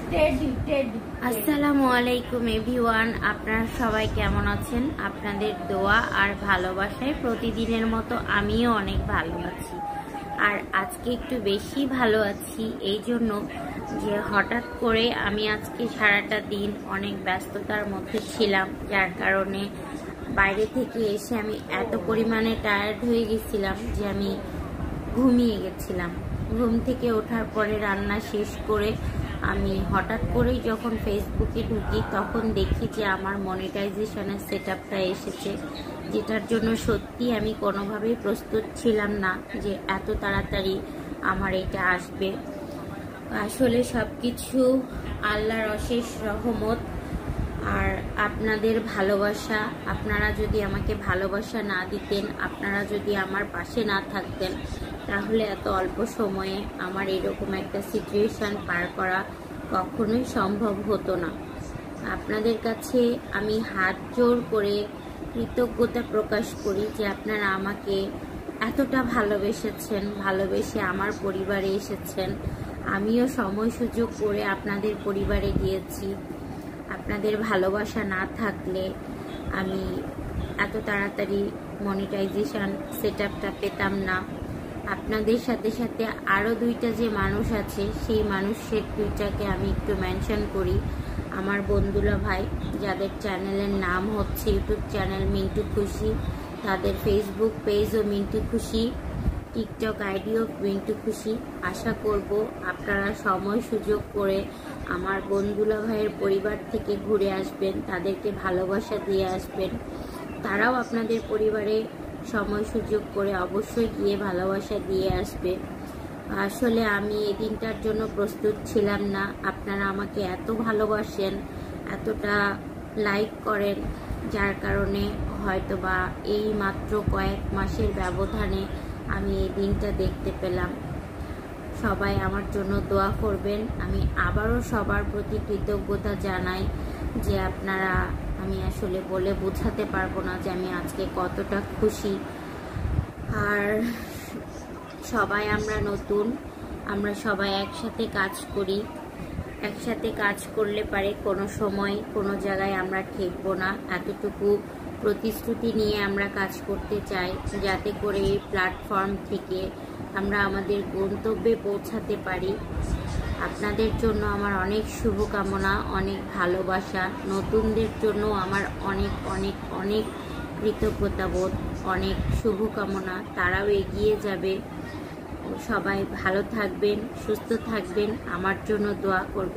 আসসালামু আলাইকুম এভরিওয়ান, আপনারা সবাই কেমন আছেন? আপনাদের দোয়া আর ভালোবাসায় প্রতিদিনের মতো আমিও অনেক ভালো আছি। আর আজকে একটু বেশি ভালো আছি এই জন্য যে হঠাৎ করে আমি আজকে সারাটা দিন অনেক ব্যস্ততার মধ্যে ছিলাম, যার কারণে বাইরে থেকে এসে আমি এত পরিমাণে টায়ার্ড হয়ে গেছিলাম যে আমি ঘুমিয়ে গেছিলাম। ঘুম থেকে ওঠার পরে রান্না শেষ করে আমি হঠাৎ করেই যখন ফেসবুকে ঢুকি তখন দেখি যে আমার মনিটাইজেশনের সেটআপটা এসেছে, যেটার জন্য সত্যি আমি কোনোভাবেই প্রস্তুত ছিলাম না যে এত তাড়াতাড়ি আমার এটা আসবে। আসলে সব কিছু আল্লাহর অশেষ রহমত আর আপনাদের ভালোবাসা। আপনারা যদি আমাকে ভালোবাসা না দিতেন, আপনারা যদি আমার পাশে না থাকতেন, তাহলে এত অল্প সময়ে আমার এরকম একটা সিচুয়েশন পার করা কখনোই সম্ভব হতো না। আপনাদের কাছে আমি হাত জোর করে কৃতজ্ঞতা প্রকাশ করি যে আপনারা আমাকে এতটা ভালোবেসেছেন, ভালোবেসে আমার পরিবারে এসেছেন। আমিও সময় সুযোগ করে আপনাদের পরিবারে গিয়েছি। আপনাদের ভালোবাসা না থাকলে আমি এত তাড়াতাড়ি মনিটাইজেশন সেটআপটা পেতাম না। আপনাদের সাথে সাথে আরও দুইটা যে মানুষ আছে, সেই মানুষের দুইটাকে আমি একটু মেনশন করি। আমার বন্ধুরা ভাই, যাদের চ্যানেলের নাম হচ্ছে ইউটিউব চ্যানেল মিন্টু খুশি, তাদের ফেসবুক পেজও মিন্টু খুশি, টিকটক আইডিও মিন্টু খুশি। আশা করব আপনারা সময় সুযোগ করে আমার বন্ধুলা ভাইয়ের পরিবার থেকে ঘুরে আসবেন, তাদেরকে ভালোবাসা দিয়ে আসবেন। তারাও আপনাদের পরিবারে সময় সুযোগ করে অবশ্যই গিয়ে ভালোবাসা দিয়ে আসবে। আসলে আমি এই দিনটার জন্য প্রস্তুত ছিলাম না। আপনারা আমাকে এত ভালোবাসেন, এতটা লাইক করেন, যার কারণে হয়তোবা এই মাত্র কয়েক মাসের ব্যবধানে আমি এই দিনটা দেখতে পেলাম। সবাই আমার জন্য দোয়া করবেন। আমি আবারও সবার প্রতি কৃতজ্ঞতা জানাই যে আপনারা, আমি আসলে বলে বোঝাতে পারবো না যে আমি আজকে কতটা খুশি। আর সবাই আমরা নতুন, আমরা সবাই একসাথে কাজ করি। একসাথে কাজ করলে পারে কোনো সময় কোনো জায়গায় আমরা ঠেকবো না। এতটুকু প্রতিশ্রুতি নিয়ে আমরা কাজ করতে চাই, যাতে করে এই প্ল্যাটফর্ম থেকে আমরা আমাদের গন্তব্যে পৌঁছাতে পারি। আপনাদের জন্য আমার অনেক শুভকামনা, অনেক ভালোবাসা। নতুনদের জন্য আমার অনেক অনেক অনেক কৃতজ্ঞতাবোধ, অনেক শুভকামনা। তারাও এগিয়ে যাবে। সবাই ভালো থাকবেন, সুস্থ থাকবেন, আমার জন্য দোয়া করবেন।